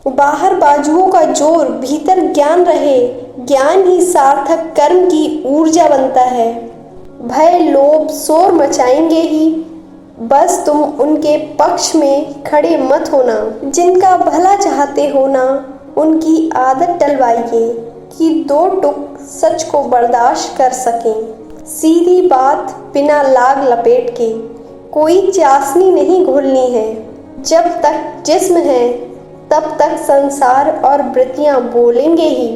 बाहर बाजुओं का जोर, भीतर ज्ञान रहे। ज्ञान ही सार्थक कर्म की ऊर्जा बनता है। भय लोभ शोर मचाएंगे ही, बस तुम उनके पक्ष में खड़े मत होना। जिनका भला चाहते हो ना, उनकी आदत टलवाइए कि दो टुक सच को बर्दाश्त कर सकें। सीधी बात बिना लाग लपेट के, कोई चाशनी नहीं घोलनी है। जब तक जिस्म है तब तक संसार और वृत्तियां बोलेंगे ही।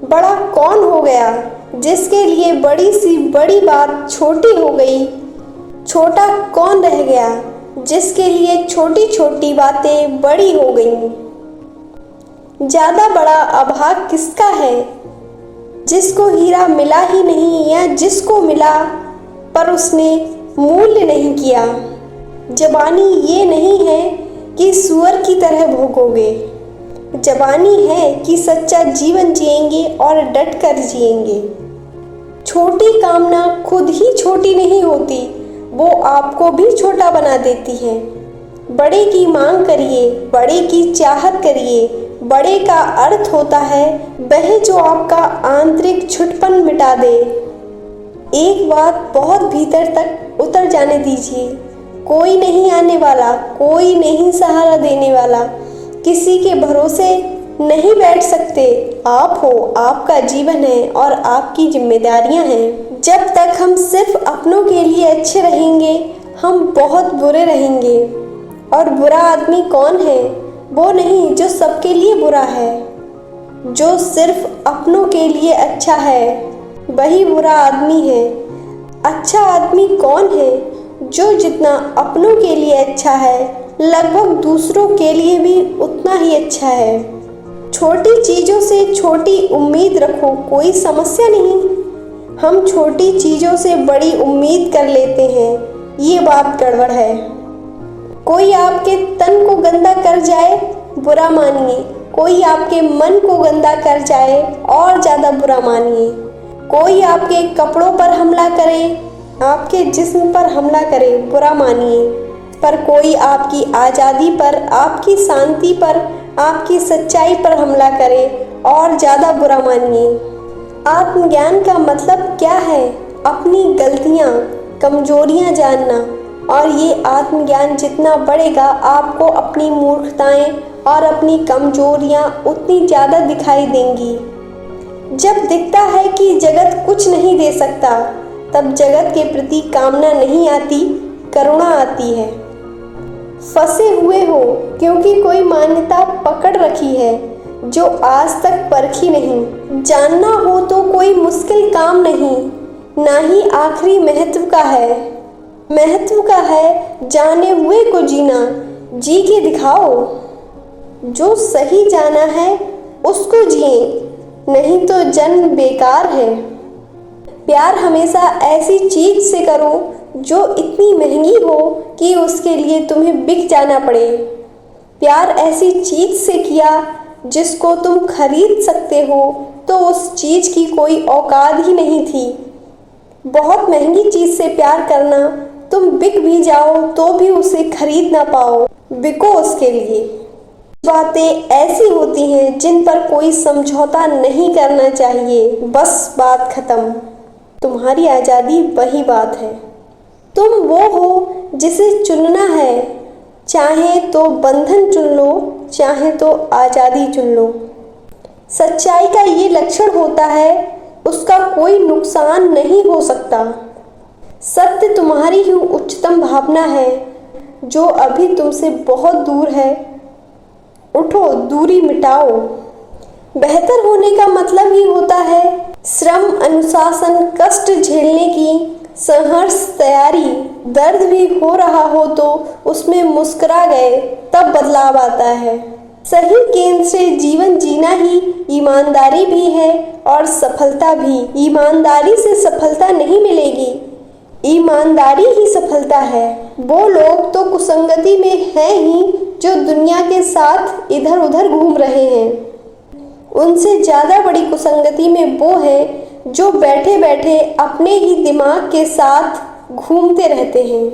बड़ा कौन हो गया जिसके लिए बड़ी सी बड़ी बात छोटी हो गई? छोटा कौन रह गया जिसके लिए छोटी छोटी बातें बड़ी हो गईं? ज़्यादा बड़ा अभाग किसका है, जिसको हीरा मिला ही नहीं या जिसको मिला पर उसने मूल्य नहीं किया। जवानी ये नहीं है कि सुअर की तरह भोगोगे। जवानी है कि सच्चा जीवन जिएंगे और डट कर जिएंगे। छोटी कामना खुद ही छोटी नहीं होती, वो आपको भी छोटा बना देती है। बड़े की मांग करिए, बड़े की चाहत करिए। बड़े का अर्थ होता है वह जो आपका आंतरिक छुटपन मिटा दे। एक बात बहुत भीतर तक उतर जाने दीजिए। कोई नहीं आने वाला, कोई नहीं सहारा देने वाला, किसी के भरोसे नहीं बैठ सकते। आप हो, आपका जीवन है और आपकी जिम्मेदारियां हैं। जब तक हम सिर्फ अपनों के लिए अच्छे रहेंगे, हम बहुत बुरे रहेंगे। और बुरा आदमी कौन है? वो नहीं जो सबके लिए बुरा है। जो सिर्फ अपनों के लिए अच्छा है वही बुरा आदमी है। अच्छा आदमी कौन है? जो जितना अपनों के लिए अच्छा है, लगभग दूसरों के लिए भी उतना ही अच्छा है। छोटी चीज़ों से छोटी उम्मीद रखो, कोई समस्या नहीं। हम छोटी चीज़ों से बड़ी उम्मीद कर लेते हैं, ये बात गड़बड़ है। कोई आपके तन को गंदा कर जाए, बुरा मानिए। कोई आपके मन को गंदा कर जाए और ज़्यादा बुरा मानिए। कोई आपके कपड़ों पर हमला करे, आपके जिस्म पर हमला करे, बुरा मानिए। पर कोई आपकी आज़ादी पर, आपकी शांति पर, आपकी सच्चाई पर हमला करे और ज़्यादा बुरा मानिए। आत्मज्ञान का मतलब क्या है? अपनी गलतियाँ, कमजोरियाँ जानना। और ये आत्मज्ञान जितना बढ़ेगा, आपको अपनी मूर्खताएं और अपनी कमजोरियाँ उतनी ज़्यादा दिखाई देंगी। जब दिखता है कि जगत कुछ नहीं दे सकता, तब जगत के प्रति कामना नहीं आती, करुणा आती है। फंसे हुए हो क्योंकि कोई मान्यता पकड़ रखी है जो आज तक परखी नहीं। जानना हो तो कोई मुश्किल काम नहीं, ना ही आखिरी महत्व का है। महत्व का है जाने हुए को जीना, जी के दिखाओ। जो सही जाना है उसको जिए, नहीं तो जन्म बेकार है। प्यार हमेशा ऐसी चीज से करो जो इतनी महंगी हो कि उसके लिए तुम्हें बिक जाना पड़े। प्यार ऐसी चीज से किया जिसको तुम खरीद सकते हो, तो उस चीज की कोई औकात ही नहीं थी। बहुत महंगी चीज से प्यार करना, तुम बिक भी जाओ तो भी उसे खरीद ना पाओ, बिको उसके लिए। बातें ऐसी होती हैं जिन पर कोई समझौता नहीं करना चाहिए, बस बात खत्म। तुम्हारी आज़ादी वही बात है। तुम वो हो जिसे चुनना है, चाहे तो बंधन चुन लो, चाहे तो आज़ादी चुन लो। सच्चाई का ये लक्षण होता है, उसका कोई नुकसान नहीं हो सकता। सत्य तुम्हारी ही उच्चतम भावना है जो अभी तुमसे बहुत दूर है। उठो, दूरी मिटाओ। बेहतर होने का मतलब ही होता है श्रम, अनुशासन, कष्ट झेलने की संघर्ष तैयारी। दर्द भी हो रहा हो तो उसमें मुस्कुरा गए, तब बदलाव आता है। सही केंद्र से जीवन जीना ही ईमानदारी भी है और सफलता भी। ईमानदारी से सफलता नहीं मिलेगी, ईमानदारी ही सफलता है। वो लोग तो कुसंगति में हैं ही जो दुनिया के साथ इधर उधर घूम रहे हैं। उनसे ज़्यादा बड़ी कुसंगति में वो हैं जो बैठे बैठे अपने ही दिमाग के साथ घूमते रहते हैं।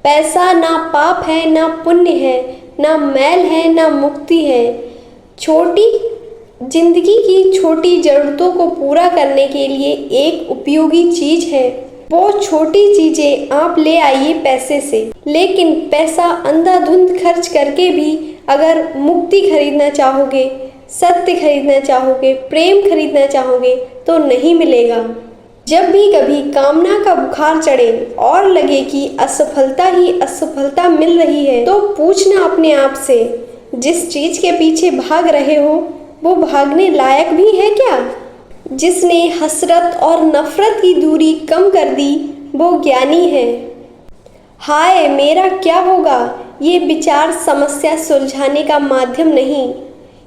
पैसा ना पाप है ना पुण्य है, ना मैल है ना मुक्ति है। छोटी जिंदगी की छोटी ज़रूरतों को पूरा करने के लिए एक उपयोगी चीज़ है। वो छोटी चीज़ें आप ले आइए पैसे से, लेकिन पैसा अंधाधुंध खर्च करके भी अगर मुक्ति खरीदना चाहोगे, सत्य खरीदना चाहोगे, प्रेम खरीदना चाहोगे तो नहीं मिलेगा। जब भी कभी कामना का बुखार चढ़े और लगे कि असफलता ही असफलता मिल रही है, तो पूछना अपने आप से, जिस चीज़ के पीछे भाग रहे हो वो भागने लायक भी है क्या? जिसने हसरत और नफरत की दूरी कम कर दी वो ज्ञानी है। हाय मेरा क्या होगा, ये विचार समस्या सुलझाने का माध्यम नहीं,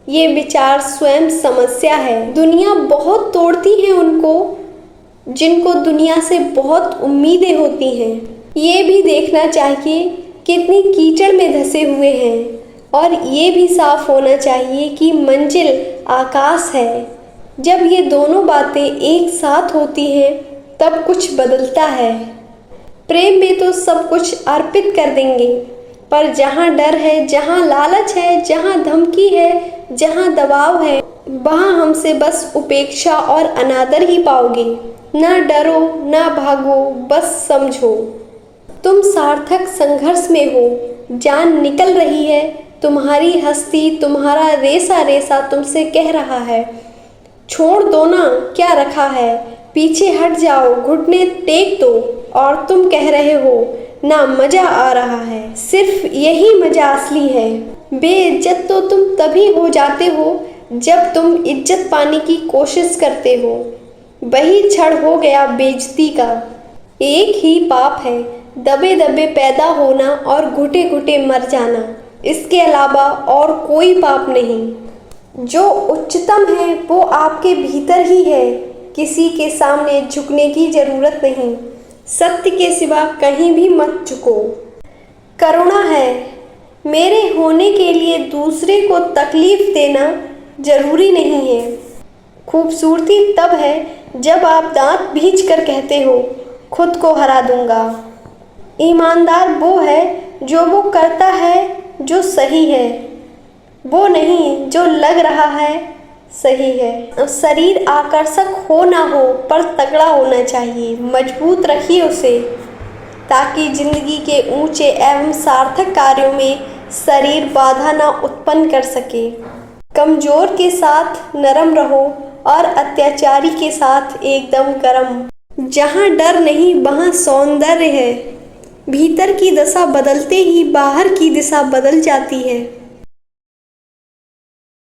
ये विचार स्वयं समस्या है। दुनिया बहुत तोड़ती है उनको जिनको दुनिया से बहुत उम्मीदें होती हैं। ये भी देखना चाहिए कितनी कीचड़ में धंसे हुए हैं, और ये भी साफ होना चाहिए कि मंजिल आकाश है। जब ये दोनों बातें एक साथ होती हैं तब कुछ बदलता है। प्रेम में तो सब कुछ अर्पित कर देंगे, पर जहाँ डर है, जहाँ लालच है, जहाँ धमकी है, जहाँ दबाव है, वहाँ हमसे बस उपेक्षा और अनादर ही पाओगे। ना डरो ना भागो, बस समझो तुम सार्थक संघर्ष में हो। जान निकल रही है, तुम्हारी हस्ती, तुम्हारा रेसा रेसा तुमसे कह रहा है, छोड़ दो ना, क्या रखा है, पीछे हट जाओ, घुटने टेक दो। और तुम कह रहे हो ना मज़ा आ रहा है, सिर्फ यही मज़ा असली है। बेइज्जत तो तुम तभी हो जाते हो जब तुम इज्जत पाने की कोशिश करते हो। वही क्षण हो गया बेइज्जती का। एक ही पाप है, दबे दबे पैदा होना और घुटे घुटे मर जाना। इसके अलावा और कोई पाप नहीं। जो उच्चतम है वो आपके भीतर ही है। किसी के सामने झुकने की जरूरत नहीं। सत्य के सिवा कहीं भी मत झुको। करुणा है, मेरे होने के लिए दूसरे को तकलीफ देना जरूरी नहीं है। खूबसूरती तब है जब आप दांत भींच कर कहते हो खुद को हरा दूंगा। ईमानदार वो है जो वो करता है जो सही है, वो नहीं जो लग रहा है सही है। शरीर आकर्षक हो ना हो पर तगड़ा होना चाहिए। मजबूत रखिए उसे ताकि जिंदगी के ऊंचे एवं सार्थक कार्यों में शरीर बाधा ना उत्पन्न कर सके। कमजोर के साथ नरम रहो और अत्याचारी के साथ एकदम गर्म। जहाँ डर नहीं वहाँ सौंदर्य है। भीतर की दशा बदलते ही बाहर की दिशा बदल जाती है।